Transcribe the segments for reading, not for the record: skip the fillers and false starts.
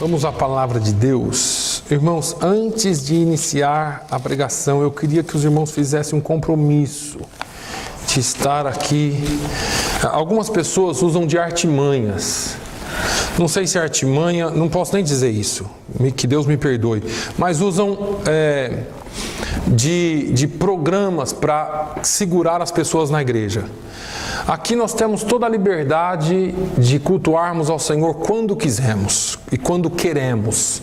Vamos à palavra de Deus. Irmãos, antes de iniciar a pregação, eu queria que os irmãos fizessem um compromisso de estar aqui. Algumas pessoas usam de artimanhas. Não sei se é artimanha, não posso nem dizer isso, que Deus me perdoe. Mas usam de programas para segurar as pessoas na igreja. Aqui nós temos toda a liberdade de cultuarmos ao Senhor quando quisermos e quando queremos.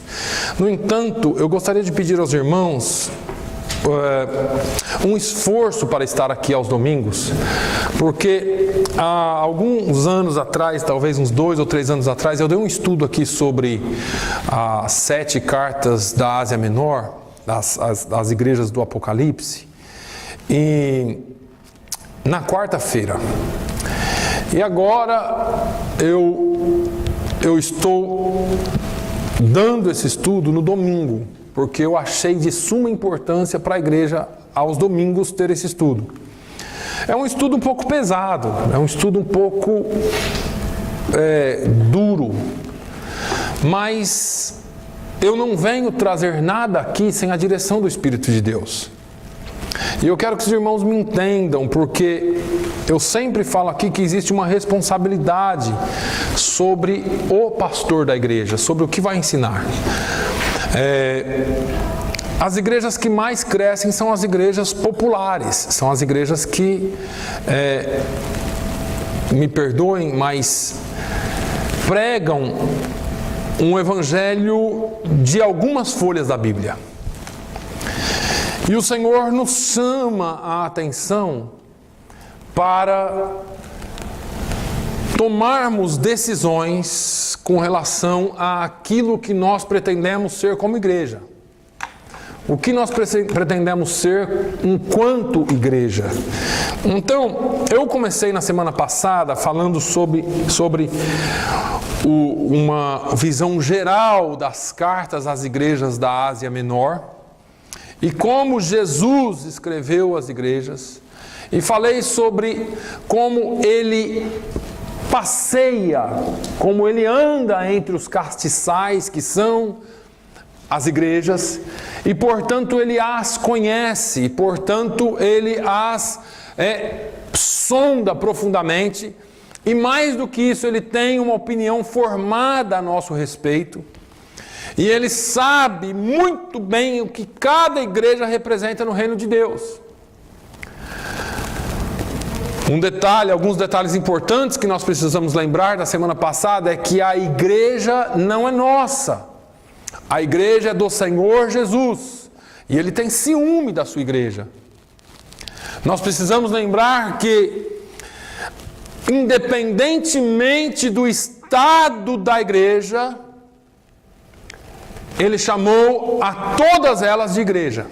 No entanto, eu gostaria de pedir aos irmãos um esforço para estar aqui aos domingos, porque há alguns anos atrás, talvez uns 2 ou 3 anos atrás, eu dei um estudo aqui sobre as 7 cartas da Ásia Menor, as igrejas do Apocalipse, e na quarta-feira. E agora eu estou dando esse estudo no domingo, porque eu achei de suma importância para a igreja aos domingos ter esse estudo. É um estudo um pouco pesado, é um estudo um pouco duro, mas eu não venho trazer nada aqui sem a direção do Espírito de Deus. E eu quero que os irmãos me entendam, porque eu sempre falo aqui que existe uma responsabilidade sobre o pastor da igreja, sobre o que vai ensinar. As igrejas que mais crescem são as igrejas populares, são as igrejas que, me perdoem, mas pregam um evangelho de algumas folhas da Bíblia. E o Senhor nos chama a atenção para tomarmos decisões com relação àquilo que nós pretendemos ser como igreja. O que nós pretendemos ser enquanto igreja. Então, eu comecei na semana passada falando sobre uma visão geral das cartas às igrejas da Ásia Menor e como Jesus escreveu as igrejas, e falei sobre como ele passeia, como ele anda entre os castiçais que são as igrejas, e portanto ele as conhece, e portanto ele as sonda profundamente, e mais do que isso, ele tem uma opinião formada a nosso respeito, e ele sabe muito bem o que cada igreja representa no reino de Deus. Alguns detalhes importantes que nós precisamos lembrar da semana passada é que a igreja não é nossa. A igreja é do Senhor Jesus. E Ele tem ciúme da sua igreja. Nós precisamos lembrar que, independentemente do estado da igreja, Ele chamou a todas elas de igreja.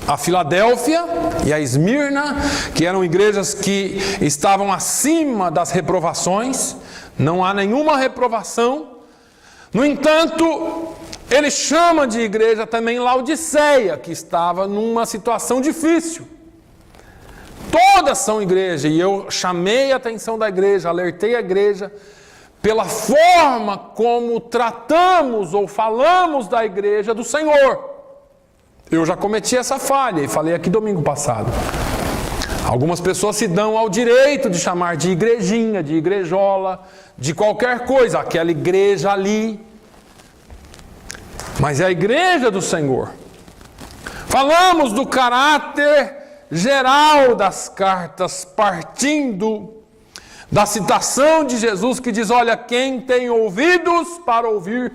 A Filadélfia e a Esmirna, que eram igrejas que estavam acima das reprovações, não há nenhuma reprovação. No entanto, ele chama de igreja também Laodiceia, que estava numa situação difícil. Todas são igreja, e eu chamei a atenção da igreja, alertei a igreja, pela forma como tratamos ou falamos da igreja do Senhor. Eu já cometi essa falha e falei aqui domingo passado. Algumas pessoas se dão ao direito de chamar de igrejinha, de igrejola, de qualquer coisa, aquela igreja ali. Mas é a igreja do Senhor. Falamos do caráter geral das cartas, partindo da citação de Jesus que diz: olha, quem tem ouvidos para ouvir,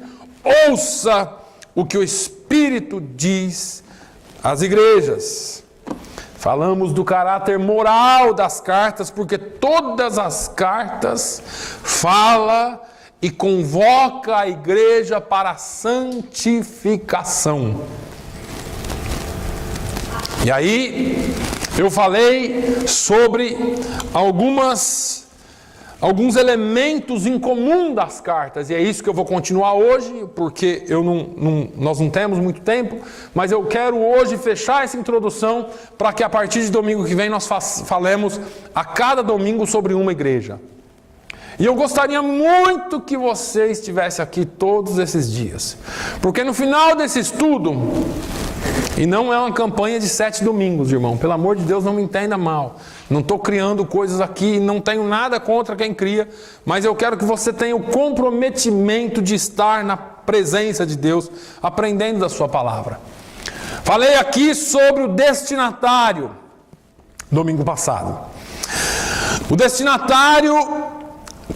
ouça o que o Espírito diz às igrejas. Falamos do caráter moral das cartas, porque todas as cartas fala e convoca a igreja para a santificação. E aí eu falei sobre alguns elementos em comum das cartas, e é isso que eu vou continuar hoje, porque nós não temos muito tempo, mas eu quero hoje fechar essa introdução para que a partir de domingo que vem nós falemos a cada domingo sobre uma igreja. E eu gostaria muito que você estivesse aqui todos esses dias. Porque no final desse estudo, e não é uma campanha de 7 domingos, irmão, pelo amor de Deus, não me entenda mal. Não estou criando coisas aqui, não tenho nada contra quem cria, mas eu quero que você tenha o comprometimento de estar na presença de Deus, aprendendo da sua palavra. Falei aqui sobre o destinatário, domingo passado. O destinatário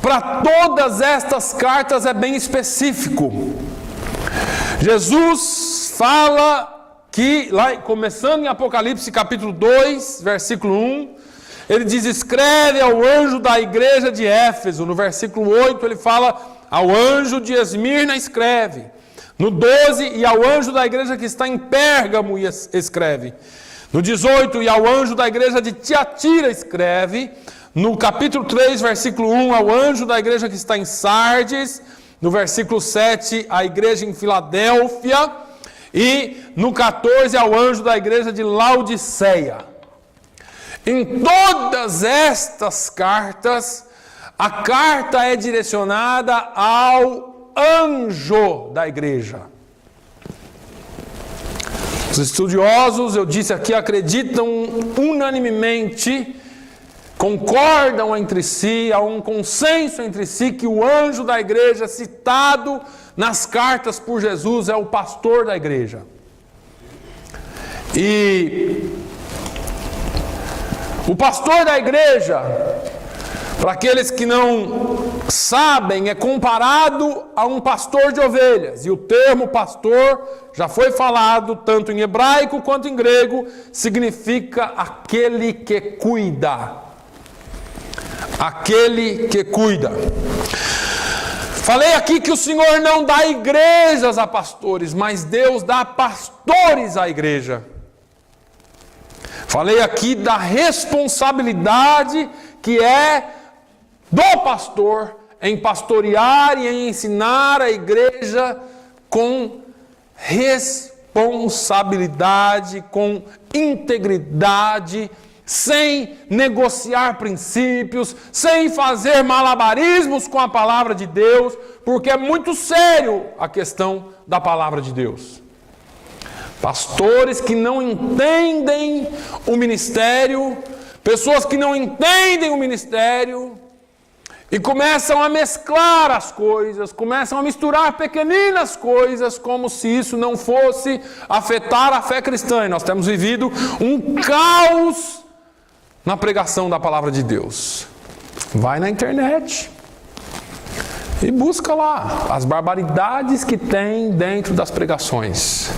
para todas estas cartas é bem específico. Jesus fala que, lá começando em Apocalipse capítulo 2, versículo 1, ele diz: escreve ao anjo da igreja de Éfeso. No versículo 8 ele fala: ao anjo de Esmirna escreve. No 12, e ao anjo da igreja que está em Pérgamo escreve. No 18, e ao anjo da igreja de Tiatira escreve. No capítulo 3, versículo 1, ao anjo da igreja que está em Sardes. No versículo 7, a igreja em Filadélfia. E no 14, ao anjo da igreja de Laodiceia. Em todas estas cartas, a carta é direcionada ao anjo da igreja. Os estudiosos, eu disse aqui, acreditam unanimemente, concordam entre si, há um consenso entre si que o anjo da igreja citado nas cartas por Jesus é o pastor da igreja. E o pastor da igreja, para aqueles que não sabem, é comparado a um pastor de ovelhas. E o termo pastor já foi falado tanto em hebraico quanto em grego, significa aquele que cuida. Aquele que cuida. Falei aqui que o Senhor não dá igrejas a pastores, mas Deus dá pastores à igreja. Falei aqui da responsabilidade que é do pastor em pastorear e em ensinar a igreja com responsabilidade, com integridade, sem negociar princípios, sem fazer malabarismos com a palavra de Deus, porque é muito sério a questão da palavra de Deus. Pastores que não entendem o ministério, pessoas que não entendem o ministério e começam a mesclar as coisas, começam a misturar pequeninas coisas como se isso não fosse afetar a fé cristã. E nós temos vivido um caos na pregação da palavra de Deus. Vai na internet e busca lá as barbaridades que tem dentro das pregações.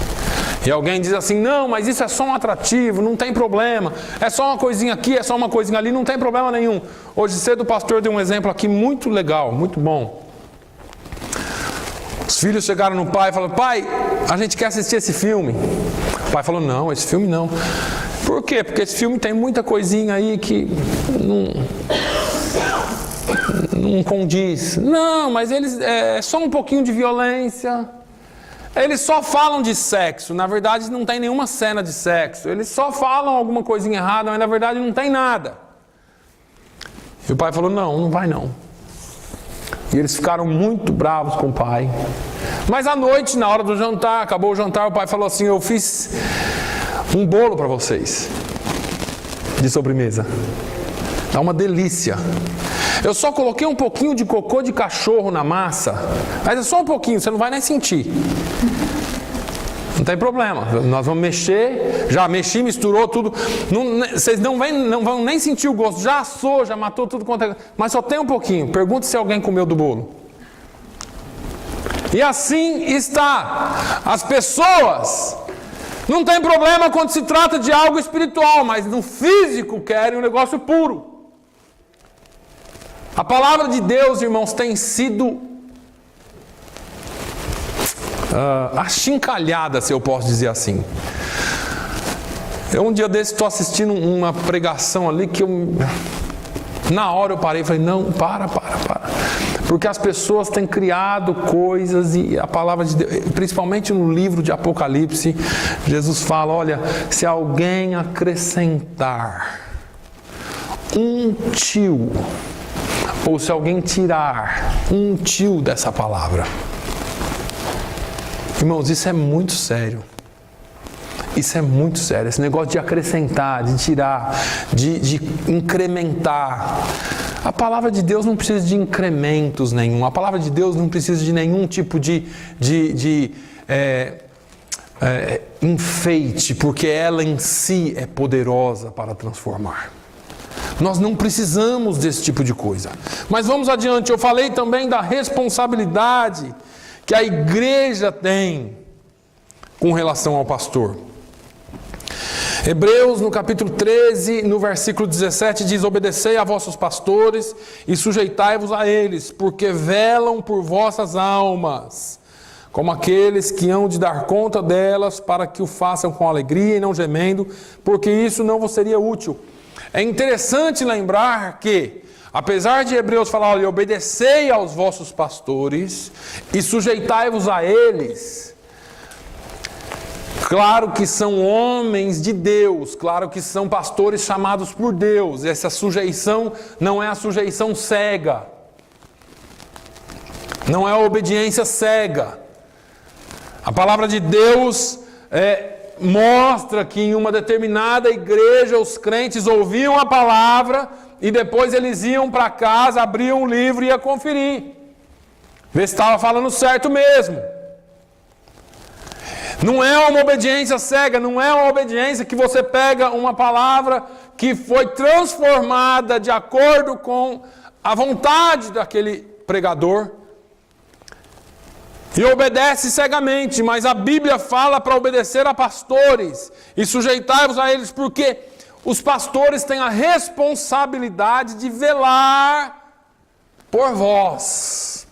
E alguém diz assim: não, mas isso é só um atrativo, não tem problema, é só uma coisinha aqui, é só uma coisinha ali, não tem problema nenhum. Hoje cedo o pastor deu um exemplo aqui muito legal, muito bom. Os filhos chegaram no pai e falaram: pai, a gente quer assistir esse filme. O pai falou: não, esse filme não. Por quê? Porque esse filme tem muita coisinha aí que não condiz. Não, mas eles é só um pouquinho de violência. Eles só falam de sexo, na verdade não tem nenhuma cena de sexo. Eles só falam alguma coisinha errada, mas na verdade não tem nada. E o pai falou: não vai não. E eles ficaram muito bravos com o pai. Mas à noite, na hora do jantar, acabou o jantar, o pai falou assim: eu fiz um bolo para vocês, de sobremesa. É uma delícia. Eu só coloquei um pouquinho de cocô de cachorro na massa, mas é só um pouquinho, você não vai nem sentir. Não tem problema, nós vamos mexer, já mexi, misturou tudo. Vocês não vão nem sentir o gosto, já assou, já matou tudo quanto é. Mas só tem um pouquinho, pergunte se alguém comeu do bolo. E assim está. As pessoas não tem problema quando se trata de algo espiritual, mas no físico querem um negócio puro. A palavra de Deus, irmãos, tem sido achincalhada, se eu posso dizer assim. Eu um dia desse estou assistindo uma pregação ali que na hora eu parei e falei: não, para. Porque as pessoas têm criado coisas e a palavra de Deus, principalmente no livro de Apocalipse, Jesus fala: olha, se alguém acrescentar um tio ou se alguém tirar um tio dessa palavra. Irmãos, isso é muito sério. Isso é muito sério. Esse negócio de acrescentar, de tirar, de incrementar. A palavra de Deus não precisa de incrementos nenhum. A palavra de Deus não precisa de nenhum tipo de enfeite, porque ela em si é poderosa para transformar. Nós não precisamos desse tipo de coisa. Mas vamos adiante. Eu falei também da responsabilidade que a igreja tem com relação ao pastor. Hebreus, no capítulo 13, no versículo 17, diz: obedecei a vossos pastores e sujeitai-vos a eles, porque velam por vossas almas, como aqueles que hão de dar conta delas, para que o façam com alegria e não gemendo, porque isso não vos seria útil. É interessante lembrar que, apesar de Hebreus falar: olha, obedecei aos vossos pastores e sujeitai-vos a eles, claro que são homens de Deus, claro que são pastores chamados por Deus. Essa sujeição não é a sujeição cega, não é a obediência cega. A palavra de Deus mostra que em uma determinada igreja os crentes ouviam a palavra e depois eles iam para casa, abriam o livro e iam conferir, ver se estava falando certo mesmo. Não é uma obediência cega, não é uma obediência que você pega uma palavra que foi transformada de acordo com a vontade daquele pregador e obedece cegamente, mas a Bíblia fala para obedecer a pastores e sujeitai-vos a eles, porque os pastores têm a responsabilidade de velar por vós.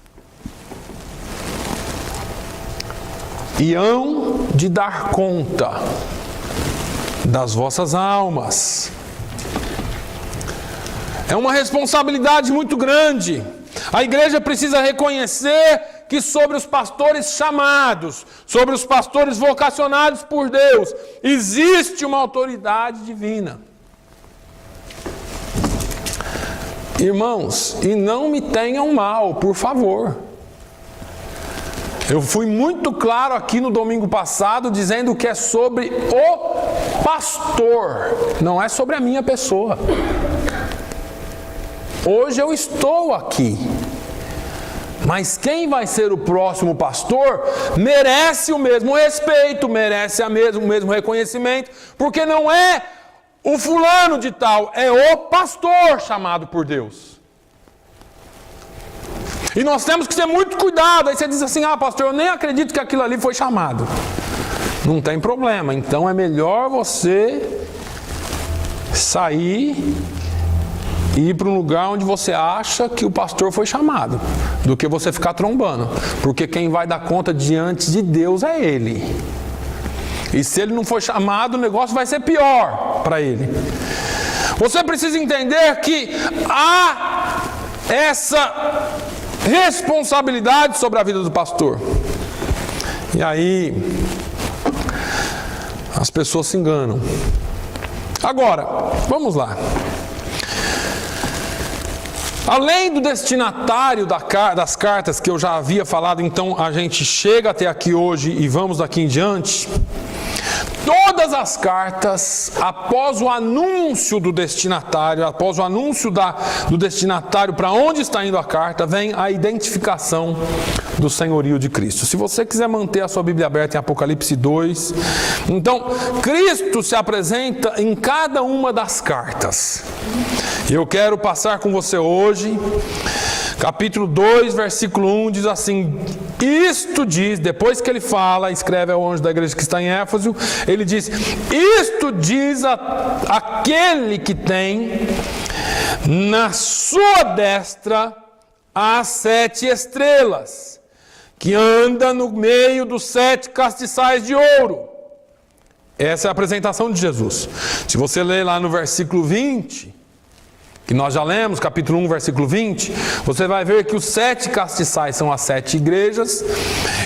E hão de dar conta das vossas almas. É uma responsabilidade muito grande. A igreja precisa reconhecer que sobre os pastores chamados, sobre os pastores vocacionados por Deus, existe uma autoridade divina. Irmãos, e não me tenham mal, por favor. Eu fui muito claro aqui no domingo passado, dizendo que é sobre o pastor, não é sobre a minha pessoa. Hoje eu estou aqui, mas quem vai ser o próximo pastor merece o mesmo respeito, merece o mesmo reconhecimento, porque não é o fulano de tal, é o pastor chamado por Deus. E nós temos que ter muito cuidado. Aí você diz assim: ah, pastor, eu nem acredito que aquilo ali foi chamado. Não tem problema, então é melhor você sair e ir para um lugar onde você acha que o pastor foi chamado, do que você ficar trombando, porque quem vai dar conta diante de Deus é ele. E se ele não for chamado, o negócio vai ser pior para ele. Você precisa entender que há essa responsabilidade sobre a vida do pastor. E aí as pessoas se enganam. Agora, vamos lá. Além do destinatário das cartas que eu já havia falado, então a gente chega até aqui hoje e vamos daqui em diante. Todas as cartas, após o anúncio do destinatário, após o anúncio do destinatário para onde está indo a carta, vem a identificação do senhorio de Cristo. Se você quiser manter a sua Bíblia aberta em Apocalipse 2, então Cristo se apresenta em cada uma das cartas. Eu quero passar com você hoje, capítulo 2, versículo 1, diz assim: isto diz, depois que ele fala, escreve ao anjo da igreja que está em Éfeso, ele diz: isto diz aquele que tem na sua destra as 7 estrelas, que anda no meio dos 7 castiçais de ouro. Essa é a apresentação de Jesus. Se você ler lá no versículo 20, que nós já lemos, capítulo 1, versículo 20, você vai ver que os 7 castiçais são as 7 igrejas,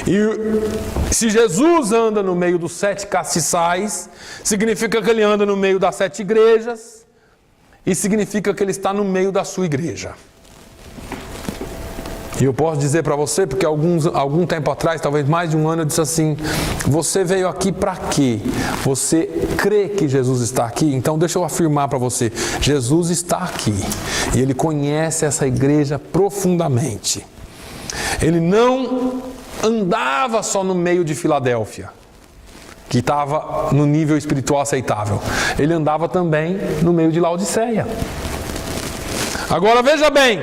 e se Jesus anda no meio dos 7 castiçais, significa que ele anda no meio das 7 igrejas, e significa que ele está no meio da sua igreja. E eu posso dizer para você, porque algum tempo atrás, talvez mais de um ano, eu disse assim: você veio aqui para quê? Você crê que Jesus está aqui? Então deixa eu afirmar para você, Jesus está aqui. E Ele conhece essa igreja profundamente. Ele não andava só no meio de Filadélfia, que estava no nível espiritual aceitável. Ele andava também no meio de Laodiceia. Agora veja bem,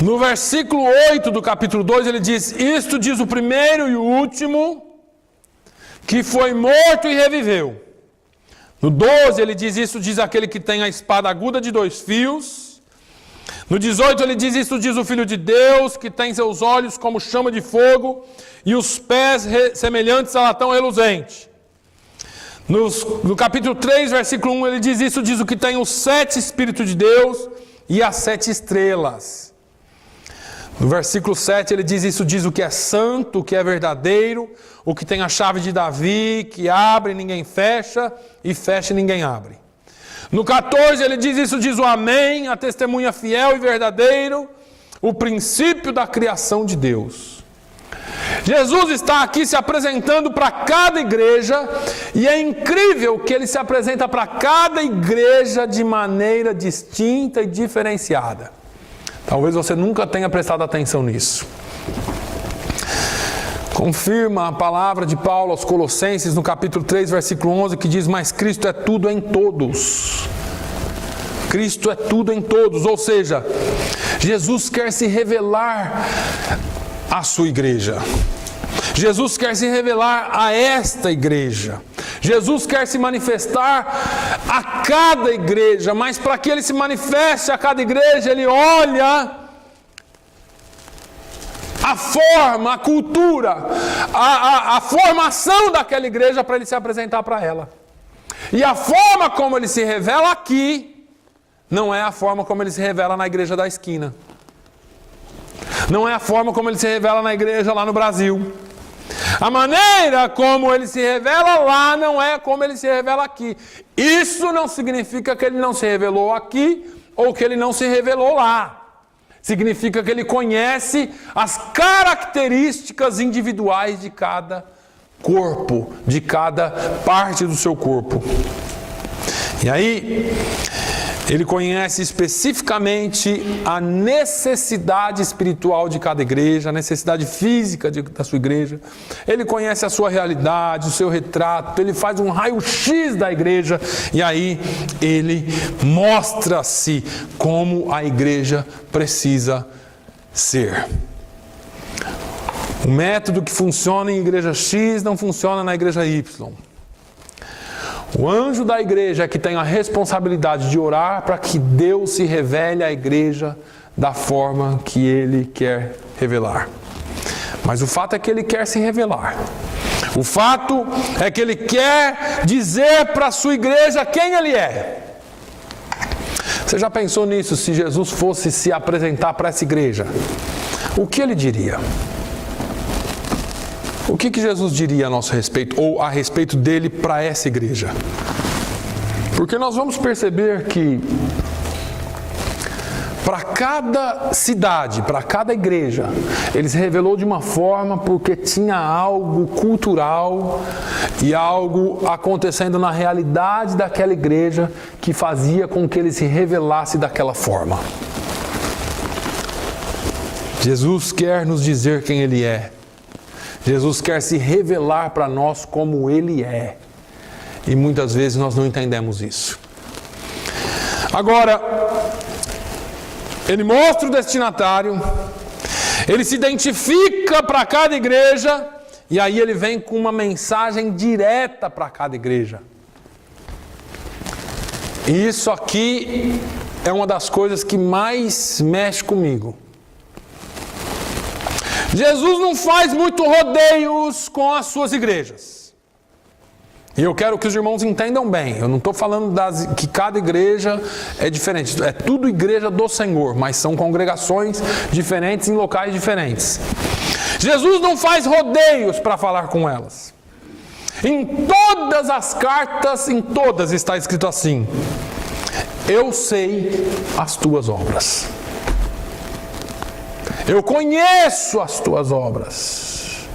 no versículo 8 do capítulo 2 ele diz: isto diz o primeiro e o último, que foi morto e reviveu. No 12 ele diz: isso diz aquele que tem a espada aguda de 2 fios. No 18 ele diz: isso diz o Filho de Deus, que tem seus olhos como chama de fogo e os pés semelhantes a latão reluzente. No capítulo 3, versículo 1, ele diz: isso diz o que tem os 7 Espíritos de Deus e as 7 estrelas. No versículo 7 ele diz: isso diz o que é santo, o que é verdadeiro, o que tem a chave de Davi, que abre e ninguém fecha, e fecha e ninguém abre. No 14 ele diz: isso diz o Amém, a testemunha fiel e verdadeiro, o princípio da criação de Deus. Jesus está aqui se apresentando para cada igreja, e é incrível que ele se apresenta para cada igreja de maneira distinta e diferenciada. Talvez você nunca tenha prestado atenção nisso. Confirma a palavra de Paulo aos Colossenses no capítulo 3, versículo 11, que diz: mas Cristo é tudo em todos. Cristo é tudo em todos, ou seja, Jesus quer se revelar à sua igreja. Jesus quer se revelar a esta igreja. Jesus quer se manifestar a cada igreja, mas para que ele se manifeste a cada igreja, ele olha a forma, a cultura, a formação daquela igreja para ele se apresentar para ela. E a forma como ele se revela aqui não é a forma como ele se revela na igreja da esquina. Não é a forma como ele se revela na igreja lá no Brasil. A maneira como ele se revela lá não é como ele se revela aqui. Isso não significa que ele não se revelou aqui ou que ele não se revelou lá. Significa que ele conhece as características individuais de cada corpo, de cada parte do seu corpo. E aí, ele conhece especificamente a necessidade espiritual de cada igreja, a necessidade física da sua igreja. Ele conhece a sua realidade, o seu retrato, ele faz um raio-x da igreja e aí ele mostra-se como a igreja precisa ser. O método que funciona em igreja X não funciona na igreja Y. O anjo da igreja é que tem a responsabilidade de orar para que Deus se revele à igreja da forma que ele quer revelar. Mas o fato é que ele quer se revelar. O fato é que ele quer dizer para a sua igreja quem ele é. Você já pensou nisso? Se Jesus fosse se apresentar para essa igreja, o que ele diria? O que Jesus diria a nosso respeito, ou a respeito dele para essa igreja? Porque nós vamos perceber que para cada cidade, para cada igreja, ele se revelou de uma forma porque tinha algo cultural e algo acontecendo na realidade daquela igreja que fazia com que ele se revelasse daquela forma. Jesus quer nos dizer quem ele é. Jesus quer se revelar para nós como ele é. E muitas vezes nós não entendemos isso. Agora, ele mostra o destinatário, ele se identifica para cada igreja, e aí ele vem com uma mensagem direta para cada igreja. E isso aqui é uma das coisas que mais mexe comigo. Jesus não faz muito rodeios com as suas igrejas. E eu quero que os irmãos entendam bem. Eu não estou falando que cada igreja é diferente. É tudo igreja do Senhor, mas são congregações diferentes em locais diferentes. Jesus não faz rodeios para falar com elas. Em todas as cartas, em todas está escrito assim: eu sei as tuas obras. Eu conheço as tuas obras.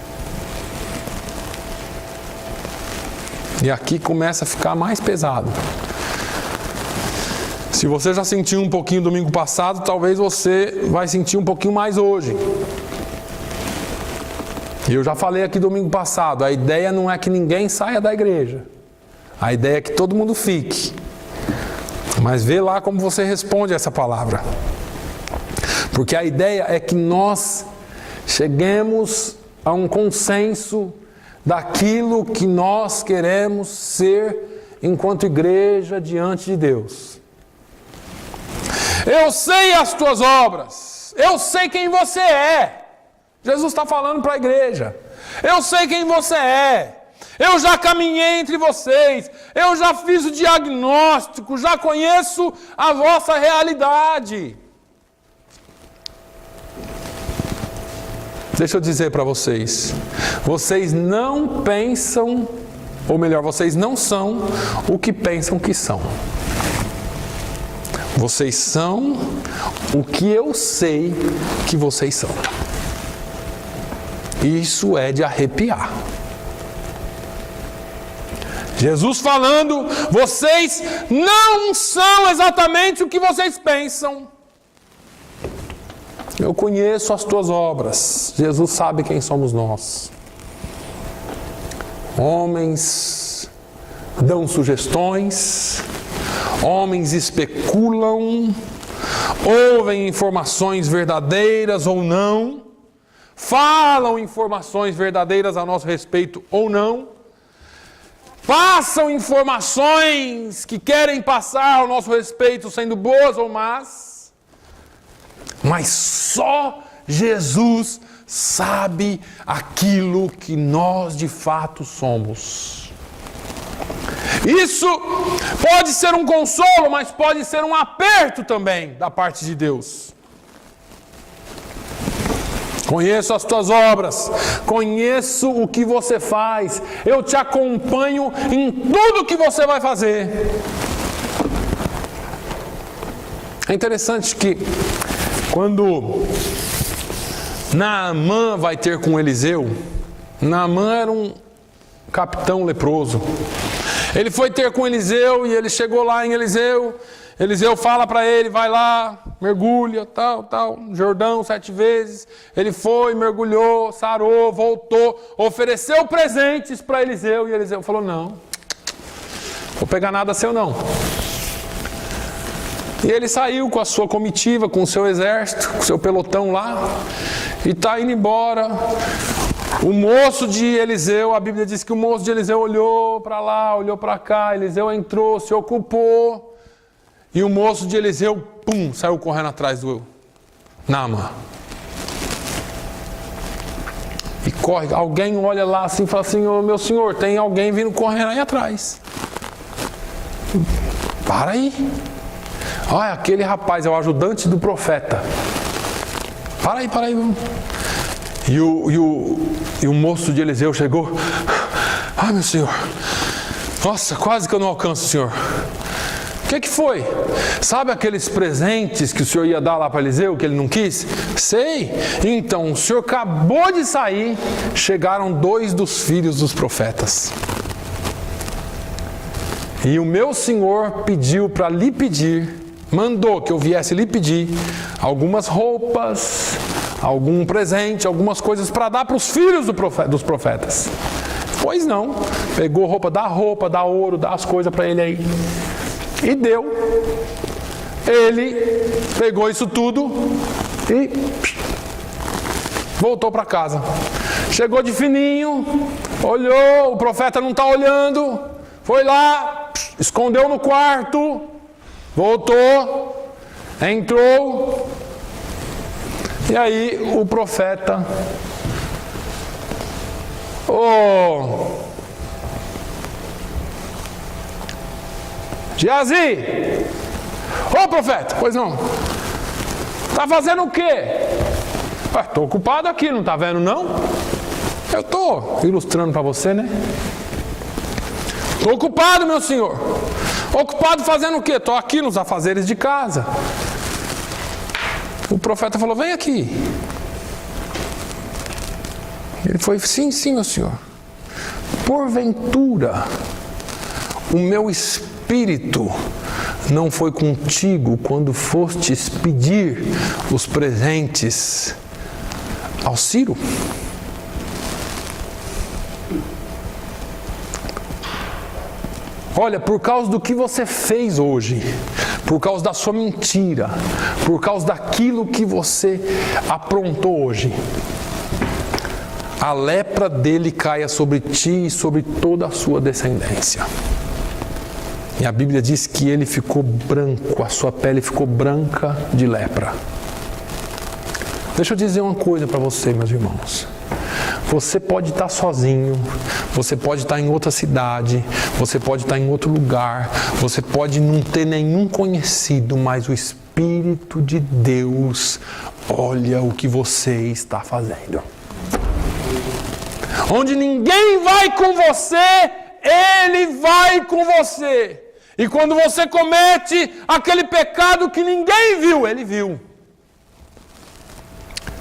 E aqui começa a ficar mais pesado. Se você já sentiu um pouquinho domingo passado, talvez você vai sentir um pouquinho mais hoje. E eu já falei aqui domingo passado, a ideia não é que ninguém saia da igreja. A ideia é que todo mundo fique. Mas vê lá como você responde a essa palavra. Porque a ideia é que nós cheguemos a um consenso daquilo que nós queremos ser enquanto igreja diante de Deus. Eu sei as tuas obras. Eu sei quem você é. Jesus está falando para a igreja. Eu sei quem você é. Eu já caminhei entre vocês. Eu já fiz o diagnóstico. Já conheço a vossa realidade. Deixa eu dizer para vocês. Vocês não pensam, ou melhor, vocês não são o que pensam que são. Vocês são o que eu sei que vocês são. Isso é de arrepiar. Jesus falando, vocês não são exatamente o que vocês pensam. Eu conheço as tuas obras. Jesus sabe quem somos nós. Homens dão sugestões. Homens especulam, ouvem informações verdadeiras ou não, falam informações verdadeiras a nosso respeito ou não, passam informações que querem passar ao nosso respeito, sendo boas ou más, mas só Jesus sabe aquilo que nós de fato somos. Isso pode ser um consolo, mas pode ser um aperto também da parte de Deus. Conheço as tuas obras, conheço o que você faz, eu te acompanho em tudo que você vai fazer. É interessante que quando Naamã vai ter com Eliseu, Naamã era um capitão leproso. Ele foi ter com Eliseu e ele chegou lá em Eliseu. Eliseu fala para ele, vai lá, mergulha, no Jordão 7 vezes. Ele foi, mergulhou, sarou, voltou, ofereceu presentes para Eliseu. E Eliseu falou, não, vou pegar nada seu não. E ele saiu com a sua comitiva, com o seu exército, com o seu pelotão lá. E está indo embora. O moço de Eliseu, a Bíblia diz que o moço de Eliseu olhou para lá, olhou para cá, Eliseu entrou, se ocupou, e o moço de Eliseu, saiu correndo atrás do Naamã. E corre, alguém olha lá assim e fala assim, ô meu senhor, tem alguém vindo correndo aí atrás. Para aí. Olha, aquele rapaz é o ajudante do profeta. Para aí. E o moço de Eliseu chegou. Ai, meu senhor. Nossa, quase que eu não alcanço o senhor. O que foi? Sabe aqueles presentes que o senhor ia dar lá para Eliseu, que ele não quis? Sei. Então, o senhor acabou de sair, chegaram 2 dos filhos dos profetas. E o meu senhor pediu para lhe pedir, mandou que eu viesse lhe pedir algumas roupas, algum presente, algumas coisas para dar para os filhos dos profetas. Pois não, pegou roupa, dá ouro, dá as coisas para ele aí. E deu. Ele pegou isso tudo e voltou para casa. Chegou de fininho, olhou, o profeta não está olhando, foi lá, escondeu no quarto, voltou, entrou. E aí o profeta, Geazi, profeta, pois não, tá fazendo o quê? Estou ocupado aqui, não tá vendo não? Eu estou ilustrando para você, né? Estou ocupado, meu senhor. Ocupado fazendo o quê? Estou aqui nos afazeres de casa. O profeta falou, vem aqui. Ele foi, sim, ó Senhor. Porventura, o meu espírito não foi contigo quando fostes pedir os presentes ao Ciro? Olha, por causa do que você fez hoje, por causa da sua mentira, por causa daquilo que você aprontou hoje, a lepra dele caia sobre ti e sobre toda a sua descendência. E a Bíblia diz que ele ficou branco, a sua pele ficou branca de lepra. Deixa eu dizer uma coisa para você, meus irmãos. Você pode estar sozinho, você pode estar em outra cidade, você pode estar em outro lugar, você pode não ter nenhum conhecido, mas o Espírito de Deus olha o que você está fazendo. Onde ninguém vai com você, Ele vai com você. E quando você comete aquele pecado que ninguém viu, Ele viu.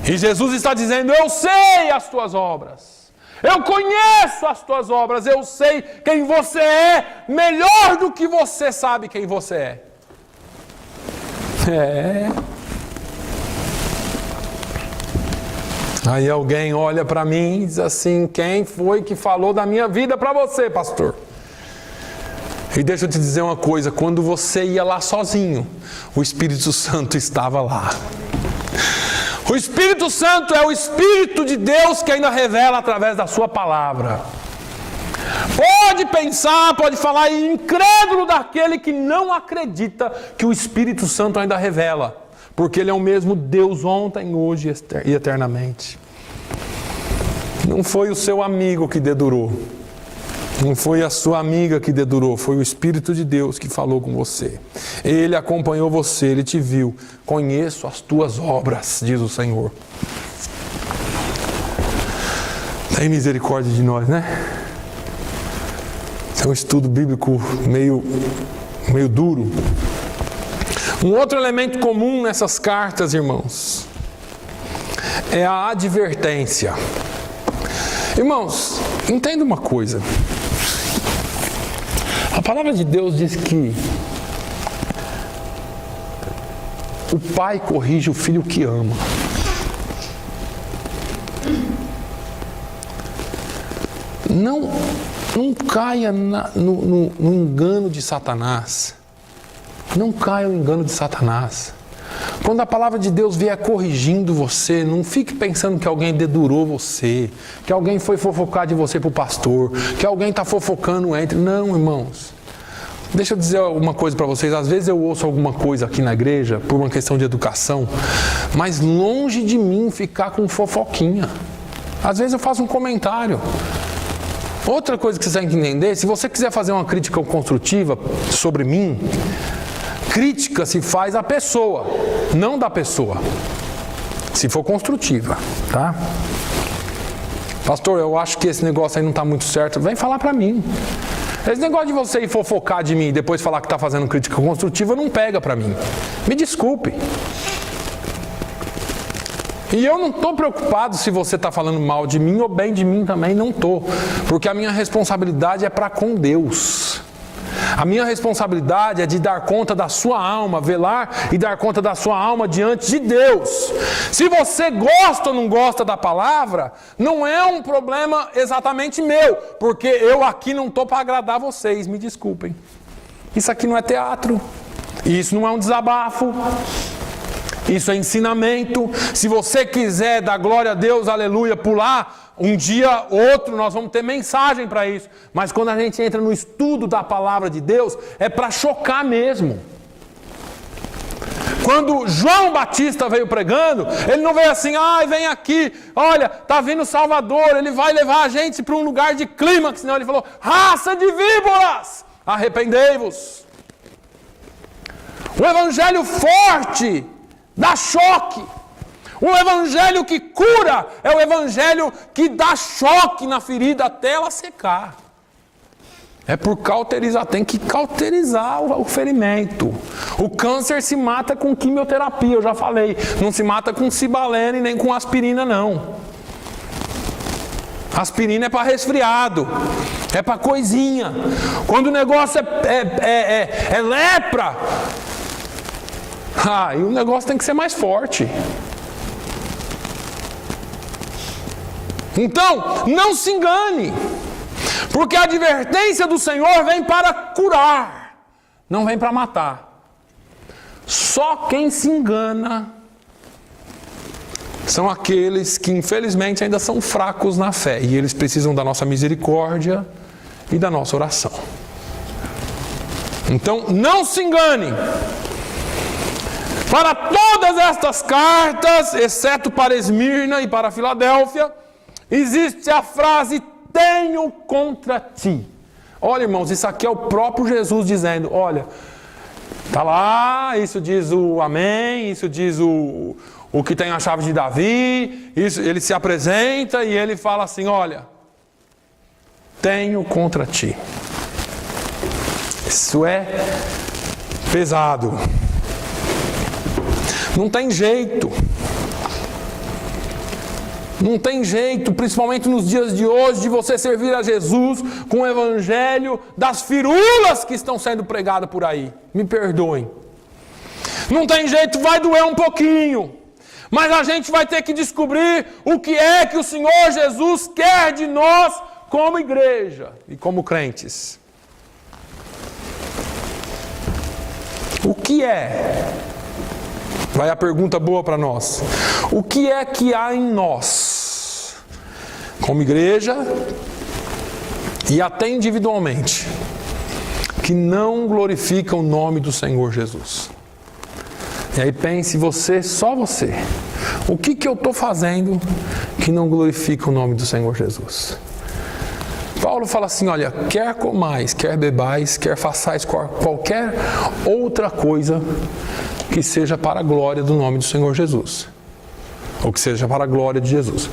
E Jesus está dizendo, eu sei as tuas obras, eu conheço as tuas obras, eu sei quem você é, melhor do que você sabe quem você é. Aí alguém olha para mim e diz assim, quem foi que falou da minha vida para você, pastor? E deixa eu te dizer uma coisa, quando você ia lá sozinho, o Espírito Santo estava lá. O Espírito Santo é o Espírito de Deus que ainda revela através da sua palavra. Pode pensar, pode falar incrédulo daquele que não acredita que o Espírito Santo ainda revela. Porque Ele é o mesmo Deus ontem, hoje e eternamente. Não foi o seu amigo que dedurou. Não foi a sua amiga que dedurou, foi o Espírito de Deus que falou com você. Ele acompanhou você, Ele te viu. Conheço as tuas obras, diz o Senhor. Tem misericórdia de nós, né? É um estudo bíblico meio duro. Um outro elemento comum nessas cartas, irmãos, é a advertência. Irmãos, entenda uma coisa. A palavra de Deus diz que o pai corrige o filho que ama. Não caia no engano de Satanás. Não caia no engano de Satanás. Quando a palavra de Deus vier corrigindo você, não fique pensando que alguém dedurou você, que alguém foi fofocar de você para o pastor, que alguém está fofocando entre... Não, irmãos. Deixa eu dizer uma coisa para vocês. Às vezes eu ouço alguma coisa aqui na igreja, por uma questão de educação, mas longe de mim ficar com fofoquinha. Às vezes eu faço um comentário. Outra coisa que você tem que entender, se você quiser fazer uma crítica construtiva sobre mim, crítica se faz à pessoa, não da pessoa. Se for construtiva, tá? Pastor, eu acho que esse negócio aí não está muito certo. Vem falar para mim. Esse negócio de você ir fofocar de mim e depois falar que está fazendo crítica construtiva não pega para mim. Me desculpe. E eu não estou preocupado se você está falando mal de mim ou bem de mim também, não estou. Porque a minha responsabilidade é para com Deus. A minha responsabilidade é de dar conta da sua alma, velar e dar conta da sua alma diante de Deus. Se você gosta ou não gosta da palavra, não é um problema exatamente meu, porque eu aqui não estou para agradar vocês, me desculpem. Isso aqui não é teatro, isso não é um desabafo, isso é ensinamento. Se você quiser dar glória a Deus, aleluia, pular, um dia ou outro nós vamos ter mensagem para isso. Mas quando a gente entra no estudo da palavra de Deus, é para chocar mesmo. Quando João Batista veio pregando, ele não veio assim, vem aqui, olha, tá vindo o Salvador, ele vai levar a gente para um lugar de clímax. Não, ele falou, raça de víboras, arrependei-vos. O evangelho forte dá choque. O evangelho que cura é o evangelho que dá choque na ferida até ela secar. É por cauterizar, tem que cauterizar o ferimento. O câncer se mata com quimioterapia, eu já falei. Não se mata com cibalene nem com aspirina, não. Aspirina é para resfriado, é para coisinha. Quando o negócio é lepra, e o negócio tem que ser mais forte. Então, não se engane, porque a advertência do Senhor vem para curar, não vem para matar. Só quem se engana são aqueles que infelizmente ainda são fracos na fé, e eles precisam da nossa misericórdia e da nossa oração. Então, não se engane. Para todas estas cartas, exceto para Esmirna e para Filadélfia, existe a frase: tenho contra ti. Olha, irmãos, isso aqui é o próprio Jesus dizendo: olha, está lá, isso diz o amém, isso diz o que tem a chave de Davi, isso, ele se apresenta e ele fala assim: olha, tenho contra ti. Isso é pesado. Não tem jeito. Não tem jeito, principalmente nos dias de hoje, de você servir a Jesus com o evangelho das firulas que estão sendo pregadas por aí. Me perdoem. Não tem jeito, vai doer um pouquinho. Mas a gente vai ter que descobrir o que é que o Senhor Jesus quer de nós como igreja e como crentes. O que é? Vai a pergunta boa para nós. O que é que há em nós, como igreja e até individualmente, que não glorifica o nome do Senhor Jesus? E aí pense você, só você. O que eu estou fazendo que não glorifica o nome do Senhor Jesus? Paulo fala assim: olha, quer comais, quer bebais, quer façais qualquer outra coisa que seja para a glória do nome do Senhor Jesus. Ou que seja para a glória de Jesus.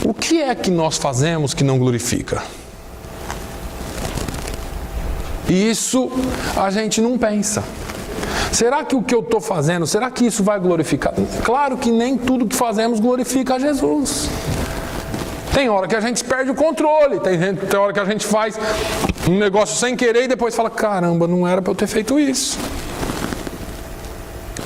O que é que nós fazemos que não glorifica? E isso a gente não pensa. Será que o que eu estou fazendo, será que isso vai glorificar? Claro que nem tudo que fazemos glorifica a Jesus. Tem hora que a gente perde o controle, tem hora que a gente faz um negócio sem querer e depois fala: caramba, não era para eu ter feito isso.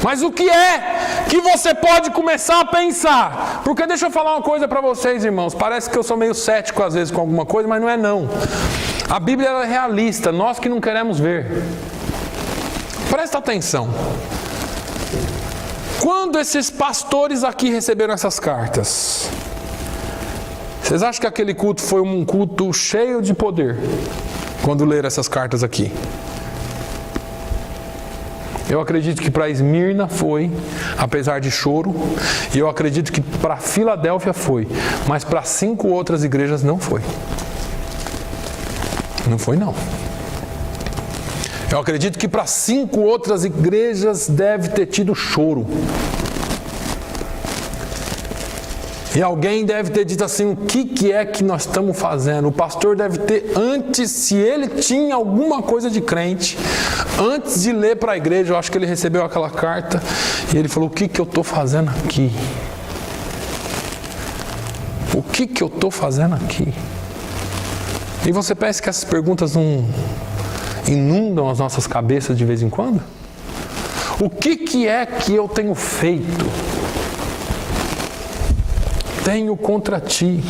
Mas o que é que você pode começar a pensar? Porque deixa eu falar uma coisa para vocês, irmãos. Parece que eu sou meio cético às vezes com alguma coisa, mas não é não. A Bíblia é realista, nós que não queremos ver. Presta atenção. Quando esses pastores aqui receberam essas cartas, vocês acham que aquele culto foi um culto cheio de poder? Quando leram essas cartas aqui? Eu acredito que para Esmirna foi, apesar de choro, e eu acredito que para Filadélfia foi, mas para 5 outras igrejas não foi. Não foi não. Eu acredito que para 5 outras igrejas deve ter tido choro. E alguém deve ter dito assim: o que é que nós estamos fazendo? O pastor deve ter, antes, se ele tinha alguma coisa de crente, antes de ler para a igreja, eu acho que ele recebeu aquela carta, e ele falou: o que eu estou fazendo aqui? O que eu estou fazendo aqui? E você pensa que essas perguntas não inundam as nossas cabeças de vez em quando? O que é que eu tenho feito? Tenho contra ti.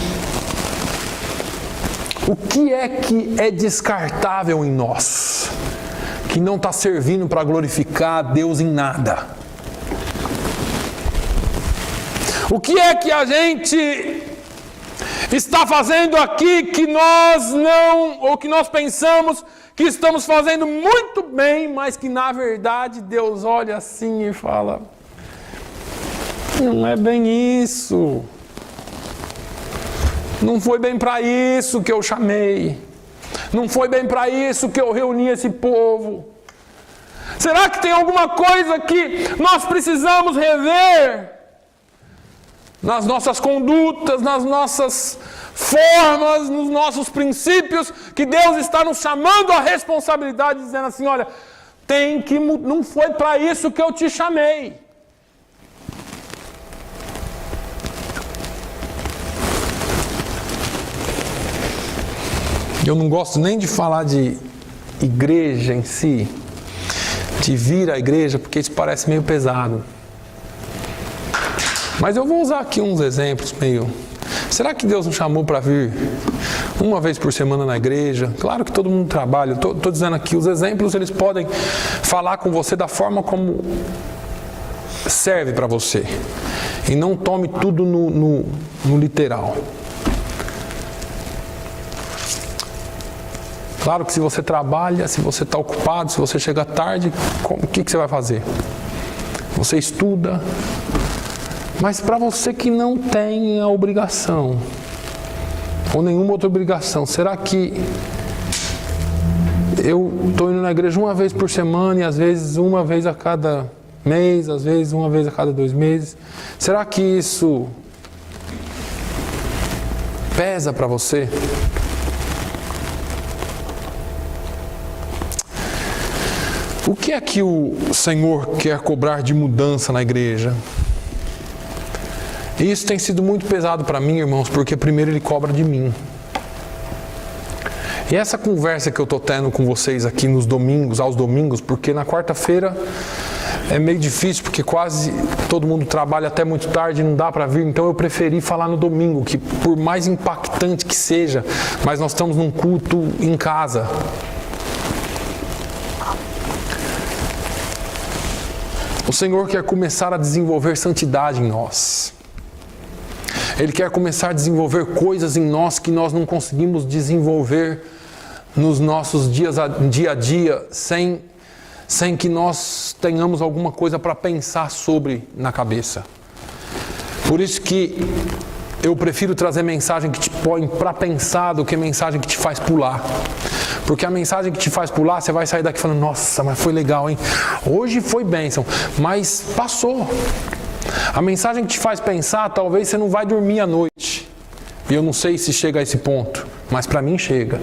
O que é descartável em nós, que não está servindo para glorificar a Deus em nada? O que é que a gente está fazendo aqui que nós não, ou que nós pensamos que estamos fazendo muito bem, mas que na verdade Deus olha assim e fala: não é bem isso. Não foi bem para isso que eu chamei. Não foi bem para isso que eu reuni esse povo. Será que tem alguma coisa que nós precisamos rever nas nossas condutas, nas nossas formas, nos nossos princípios, que Deus está nos chamando à responsabilidade, dizendo assim: olha, não foi para isso que eu te chamei. Eu não gosto nem de falar de igreja em si, de vir à igreja, porque isso parece meio pesado. Mas eu vou usar aqui uns exemplos meio... Será que Deus nos chamou para vir uma vez por semana na igreja? Claro que todo mundo trabalha. Estou dizendo aqui, os exemplos eles podem falar com você da forma como serve para você. E não tome tudo no literal. Claro que se você trabalha, se você está ocupado, se você chega tarde, o que você vai fazer? Você estuda. Mas para você que não tem a obrigação, ou nenhuma outra obrigação, será que eu estou indo na igreja uma vez por semana e às vezes uma vez a cada mês, às vezes uma vez a cada 2 meses? Será que isso pesa para você? O que é que o Senhor quer cobrar de mudança na igreja? E isso tem sido muito pesado para mim, irmãos, porque primeiro Ele cobra de mim. E essa conversa que eu estou tendo com vocês aqui aos domingos, porque na quarta-feira é meio difícil, porque quase todo mundo trabalha até muito tarde e não dá para vir, então eu preferi falar no domingo, que por mais impactante que seja, mas nós estamos num culto em casa. O Senhor quer começar a desenvolver santidade em nós. Ele quer começar a desenvolver coisas em nós que nós não conseguimos desenvolver nos nossos dia a dia, sem que nós tenhamos alguma coisa para pensar sobre na cabeça. Por isso que eu prefiro trazer mensagem que te põe para pensar do que mensagem que te faz pular. Porque a mensagem que te faz pular, você vai sair daqui falando, nossa, mas foi legal, hein? Hoje foi bênção, mas passou. A mensagem que te faz pensar, talvez você não vai dormir à noite. E eu não sei se chega a esse ponto, mas para mim chega.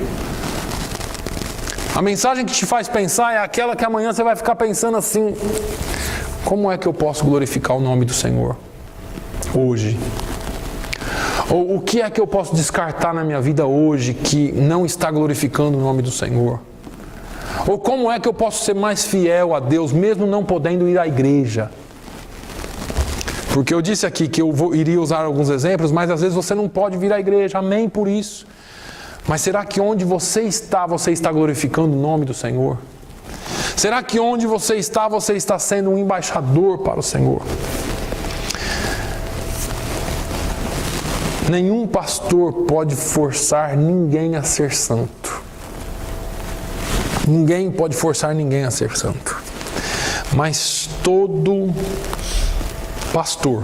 A mensagem que te faz pensar é aquela que amanhã você vai ficar pensando assim, como é que eu posso glorificar o nome do Senhor hoje? Ou o que é que eu posso descartar na minha vida hoje que não está glorificando o nome do Senhor? Ou como é que eu posso ser mais fiel a Deus, mesmo não podendo ir à igreja? Porque eu disse aqui que eu iria usar alguns exemplos, mas às vezes você não pode vir à igreja, amém por isso. Mas será que onde você está glorificando o nome do Senhor? Será que onde você está sendo um embaixador para o Senhor? Nenhum pastor pode forçar ninguém a ser santo. Ninguém pode forçar ninguém a ser santo. Mas todo pastor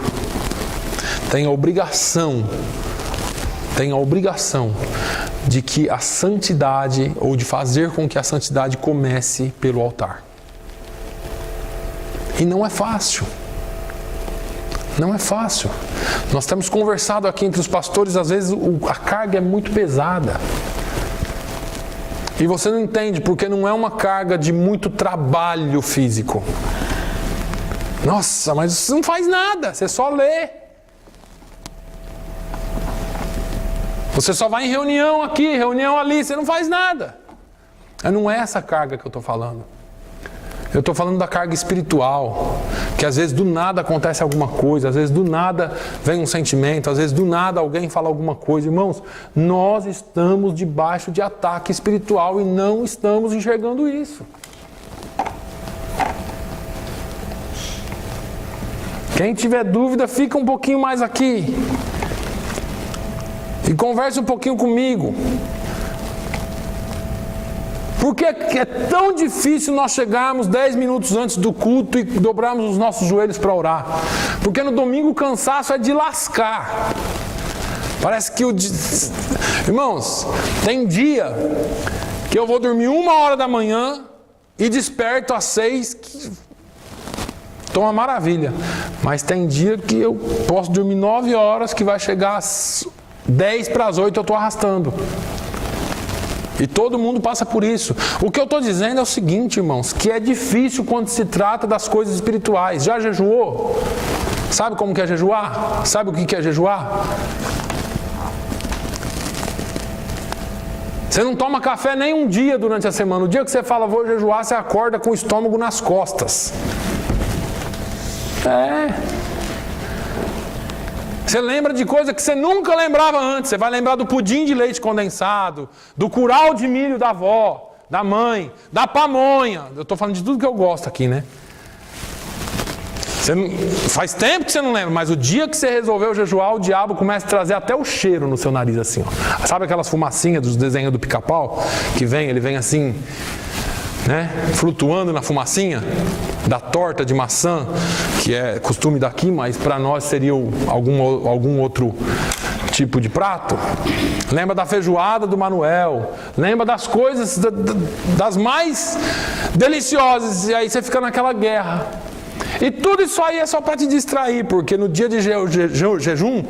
tem a obrigação de que a santidade, ou de fazer com que a santidade comece pelo altar. E não é fácil. Não é fácil. Nós temos conversado aqui entre os pastores, às vezes a carga é muito pesada. E você não entende, porque não é uma carga de muito trabalho físico. Nossa, mas você não faz nada, você só lê. Você só vai em reunião aqui, reunião ali, você não faz nada. Não é essa carga que eu estou falando. Eu estou falando da carga espiritual, que às vezes do nada acontece alguma coisa, às vezes do nada vem um sentimento, às vezes do nada alguém fala alguma coisa. Irmãos, nós estamos debaixo de ataque espiritual e não estamos enxergando isso. Quem tiver dúvida, fica um pouquinho mais aqui e converse um pouquinho comigo. Por que é tão difícil nós chegarmos 10 minutos antes do culto e dobrarmos os nossos joelhos para orar? Porque no domingo o cansaço é de lascar. Parece que Irmãos, tem dia que eu vou dormir 1h da manhã e desperto às 6h. Estou uma maravilha. Mas tem dia que eu posso dormir 9 horas, que vai chegar às 7:50 eu estou arrastando. E todo mundo passa por isso. O que eu estou dizendo é o seguinte, irmãos, que é difícil quando se trata das coisas espirituais. Já jejuou? Sabe como que é jejuar? Sabe o que é jejuar? Você não toma café nem um dia durante a semana. O dia que você fala, vou jejuar, você acorda com o estômago nas costas. Você lembra de coisa que você nunca lembrava antes. Você vai lembrar do pudim de leite condensado, do curau de milho da avó, da mãe, da pamonha. Eu estou falando de tudo que eu gosto aqui, né? Faz tempo que você não lembra, mas o dia que você resolveu jejuar, o diabo começa a trazer até o cheiro no seu nariz, assim, ó. Sabe aquelas fumacinhas dos desenhos do Pica-Pau? Que ele vem assim, né? Flutuando na fumacinha da torta de maçã, que é costume daqui, mas para nós seria algum outro tipo de prato. Lembra da feijoada do Manuel, lembra das coisas das mais deliciosas, e aí você fica naquela guerra. E tudo isso aí é só para te distrair, porque no dia de jejum,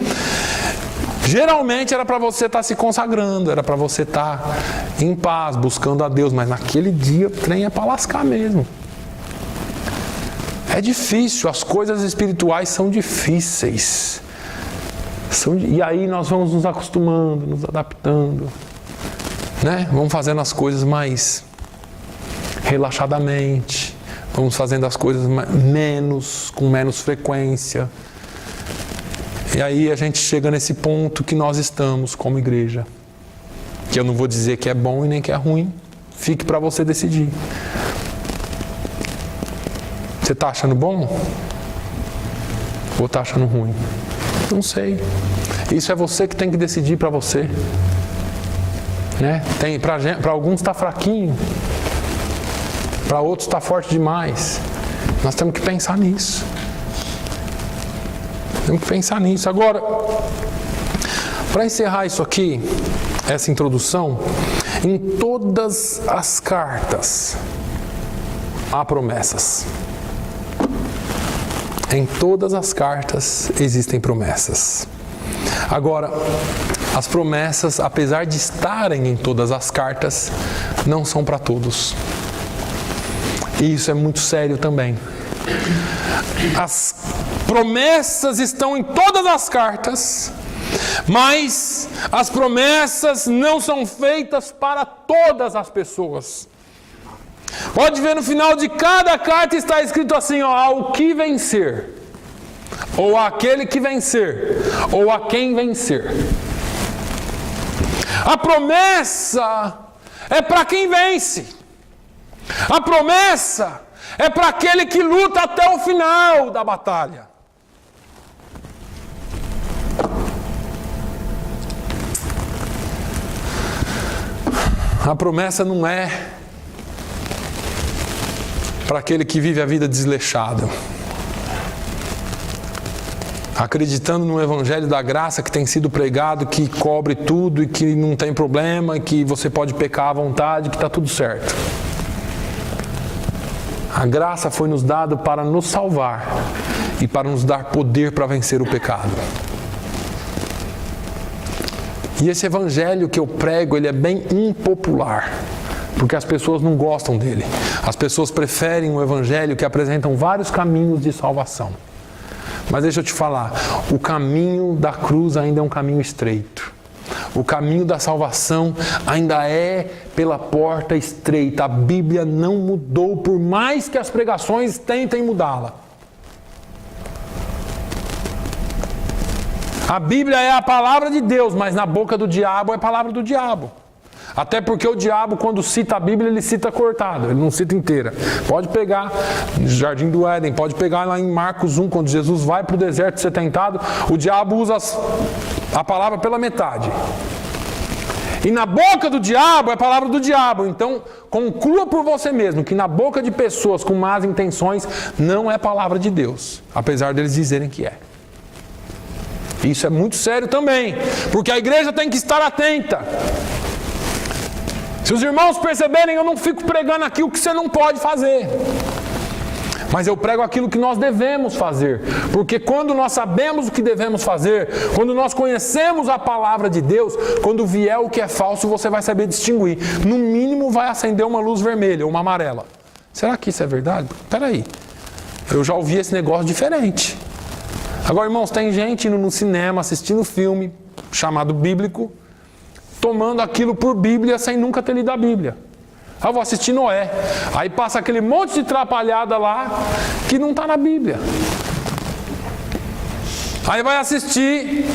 geralmente era para você estar se consagrando, era para você estar em paz, buscando a Deus, mas naquele dia o trem é para lascar mesmo. É difícil, as coisas espirituais são difíceis. E aí nós vamos nos acostumando, nos adaptando, né? Vamos fazendo as coisas mais relaxadamente. Vamos fazendo as coisas com menos frequência. E aí a gente chega nesse ponto que nós estamos como igreja. Que eu não vou dizer que é bom e nem que é ruim. Fique para você decidir. Você está achando bom? Ou está achando ruim? Não sei. Isso é você que tem que decidir para você. Né? Para alguns está fraquinho. Para outros está forte demais. Nós temos que pensar nisso. Temos que pensar nisso. Agora, para encerrar isso aqui, essa introdução, em todas as cartas há promessas. Em todas as cartas existem promessas. Agora, as promessas, apesar de estarem em todas as cartas, não são para todos. E isso é muito sério também. As promessas estão em todas as cartas, mas as promessas não são feitas para todas as pessoas. Pode ver no final de cada carta está escrito assim, ó, ao que vencer, ou aquele que vencer, ou a quem vencer. A promessa é para quem vence. A promessa é para aquele que luta até o final da batalha. A promessa não é para aquele que vive a vida desleixado, acreditando no evangelho da graça que tem sido pregado, que cobre tudo e que não tem problema, e que você pode pecar à vontade, que está tudo certo. A graça foi nos dada para nos salvar e para nos dar poder para vencer o pecado. E esse evangelho que eu prego, ele é bem impopular, porque as pessoas não gostam dele. As pessoas preferem um evangelho que apresentam vários caminhos de salvação. Mas deixa eu te falar, o caminho da cruz ainda é um caminho estreito. O caminho da salvação ainda é pela porta estreita. A Bíblia não mudou, por mais que as pregações tentem mudá-la. A Bíblia é a palavra de Deus, mas na boca do diabo é a palavra do diabo. Até porque o diabo, quando cita a Bíblia, ele cita cortado, ele não cita inteira. Pode pegar no Jardim do Éden, pode pegar lá em Marcos 1, quando Jesus vai para o deserto ser tentado, o diabo usa a palavra pela metade. E na boca do diabo é a palavra do diabo. Então, conclua por você mesmo que na boca de pessoas com más intenções não é palavra de Deus, apesar deles dizerem que é. Isso é muito sério também, porque a igreja tem que estar atenta. Se os irmãos perceberem, eu não fico pregando aqui o que você não pode fazer. Mas eu prego aquilo que nós devemos fazer. Porque quando nós sabemos o que devemos fazer, quando nós conhecemos a palavra de Deus, quando vier o que é falso, você vai saber distinguir. No mínimo vai acender uma luz vermelha ou uma amarela. Será que isso é verdade? Espera aí. Eu já ouvi esse negócio diferente. Agora, irmãos, tem gente indo no cinema, assistindo filme chamado bíblico, tomando aquilo por Bíblia sem nunca ter lido a Bíblia. Eu vou assistir Noé. Aí passa aquele monte de trapalhada lá que não está na Bíblia. Aí vai assistir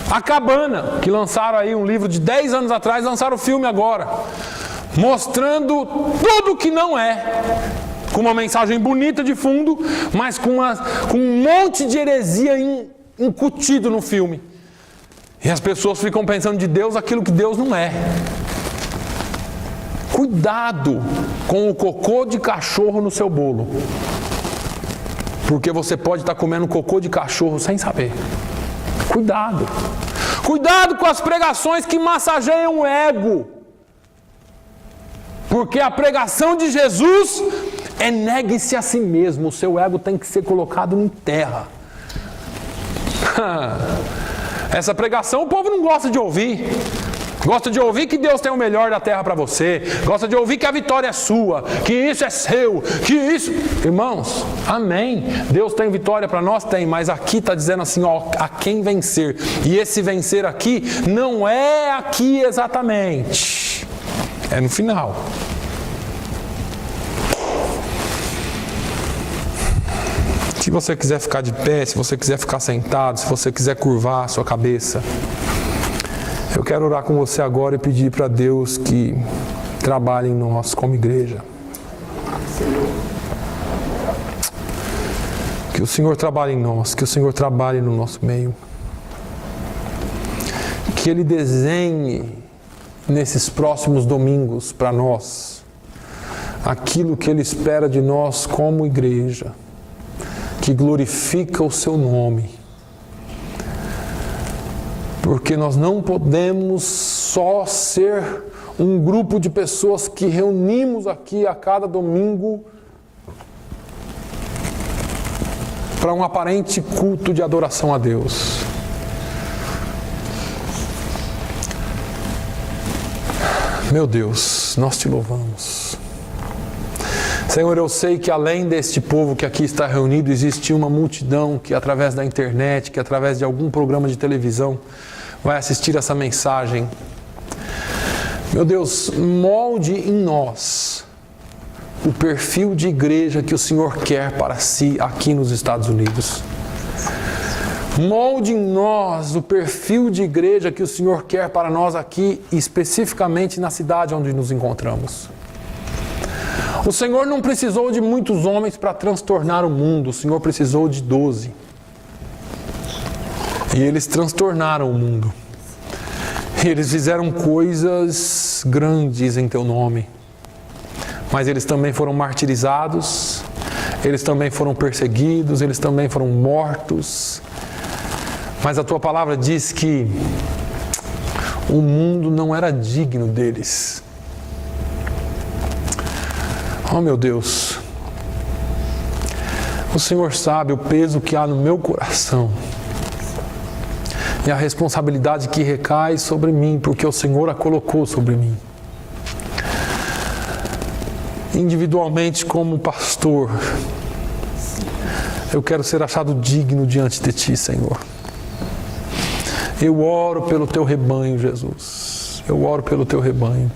A Cabana, que lançaram aí um livro de 10 anos atrás, lançaram o filme agora, mostrando tudo que não é, com uma mensagem bonita de fundo, mas com um monte de heresia incutido no filme. E as pessoas ficam pensando de Deus aquilo que Deus não é. Cuidado com o cocô de cachorro no seu bolo, porque você pode estar comendo cocô de cachorro sem saber. Cuidado. Cuidado com as pregações que massageiam o ego, porque a pregação de Jesus é negue-se a si mesmo. O seu ego tem que ser colocado em terra. Essa pregação o povo não gosta de ouvir. Gosta de ouvir que Deus tem o melhor da terra para você. Gosta de ouvir que a vitória é sua, que isso é seu, que isso... Irmãos, amém. Deus tem vitória para nós? Tem, mas aqui está dizendo assim, ó, a quem vencer. E esse vencer aqui não é aqui exatamente. É no final. Se você quiser ficar de pé, se você quiser ficar sentado, se você quiser curvar a sua cabeça, eu quero orar com você agora e pedir para Deus que trabalhe em nós como igreja. Que o Senhor trabalhe em nós, que o Senhor trabalhe no nosso meio. Que Ele desenhe nesses próximos domingos para nós aquilo que Ele espera de nós como igreja, que glorifica o Seu nome. Porque nós não podemos só ser um grupo de pessoas que reunimos aqui a cada domingo para um aparente culto de adoração a Deus. Meu Deus, nós te louvamos. Senhor, eu sei que além deste povo que aqui está reunido, existe uma multidão que através da internet, que através de algum programa de televisão, vai assistir essa mensagem. Meu Deus, molde em nós o perfil de igreja que o Senhor quer para si aqui nos Estados Unidos. Molde em nós o perfil de igreja que o Senhor quer para nós aqui, especificamente na cidade onde nos encontramos. O Senhor não precisou de muitos homens para transtornar o mundo, o Senhor precisou de 12. E eles transtornaram o mundo. E eles fizeram coisas grandes em Teu nome. Mas eles também foram martirizados, eles também foram perseguidos, eles também foram mortos. Mas a Tua palavra diz que o mundo não era digno deles. Oh, meu Deus, o Senhor sabe o peso que há no meu coração e a responsabilidade que recai sobre mim, porque o Senhor a colocou sobre mim. Individualmente, como pastor, eu quero ser achado digno diante de Ti, Senhor. Eu oro pelo Teu rebanho, Jesus. Eu oro pelo Teu rebanho.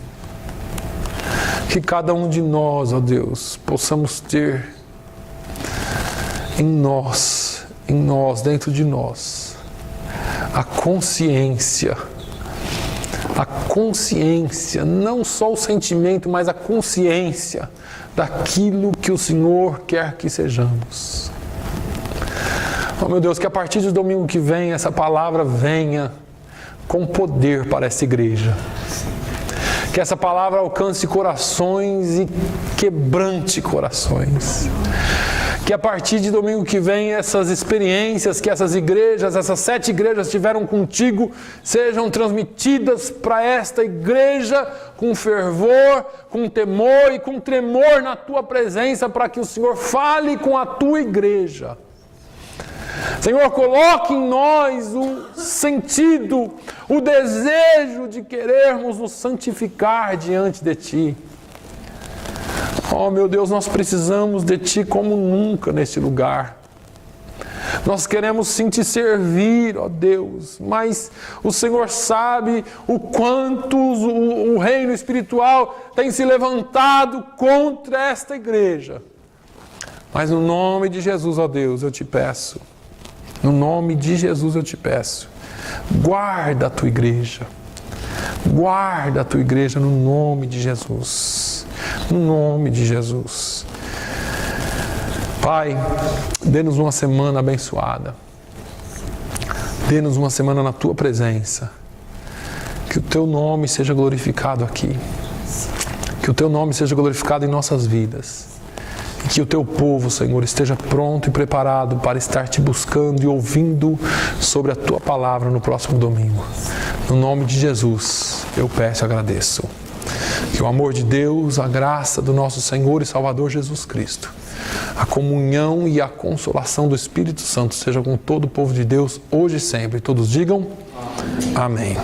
Que cada um de nós, ó Deus, possamos ter em nós, dentro de nós, a consciência, não só o sentimento, mas a consciência daquilo que o Senhor quer que sejamos. Oh, meu Deus, que a partir do domingo que vem, essa palavra venha com poder para essa igreja. Que essa palavra alcance corações e quebrante corações. Que a partir de domingo que vem, essas experiências que essas igrejas, essas 7 igrejas tiveram contigo, sejam transmitidas para esta igreja com fervor, com temor e com tremor na Tua presença, para que o Senhor fale com a Tua igreja. Senhor, coloque em nós o sentido, o desejo de querermos nos santificar diante de Ti. Oh, meu Deus, nós precisamos de Ti como nunca neste lugar. Nós queremos sim te servir, ó Deus, mas o Senhor sabe o quanto o reino espiritual tem se levantado contra esta igreja. Mas no nome de Jesus, ó Deus, eu te peço, no nome de Jesus eu te peço, guarda a tua igreja. Guarda a tua igreja no nome de Jesus. No nome de Jesus. Pai, dê-nos uma semana abençoada. Dê-nos uma semana na tua presença. Que o teu nome seja glorificado aqui. Que o teu nome seja glorificado em nossas vidas. E que o teu povo, Senhor, esteja pronto e preparado para estar te buscando e ouvindo sobre a tua palavra no próximo domingo. No nome de Jesus, eu peço e agradeço. Que o amor de Deus, a graça do nosso Senhor e Salvador Jesus Cristo, a comunhão e a consolação do Espírito Santo seja com todo o povo de Deus, hoje e sempre. Todos digam amém.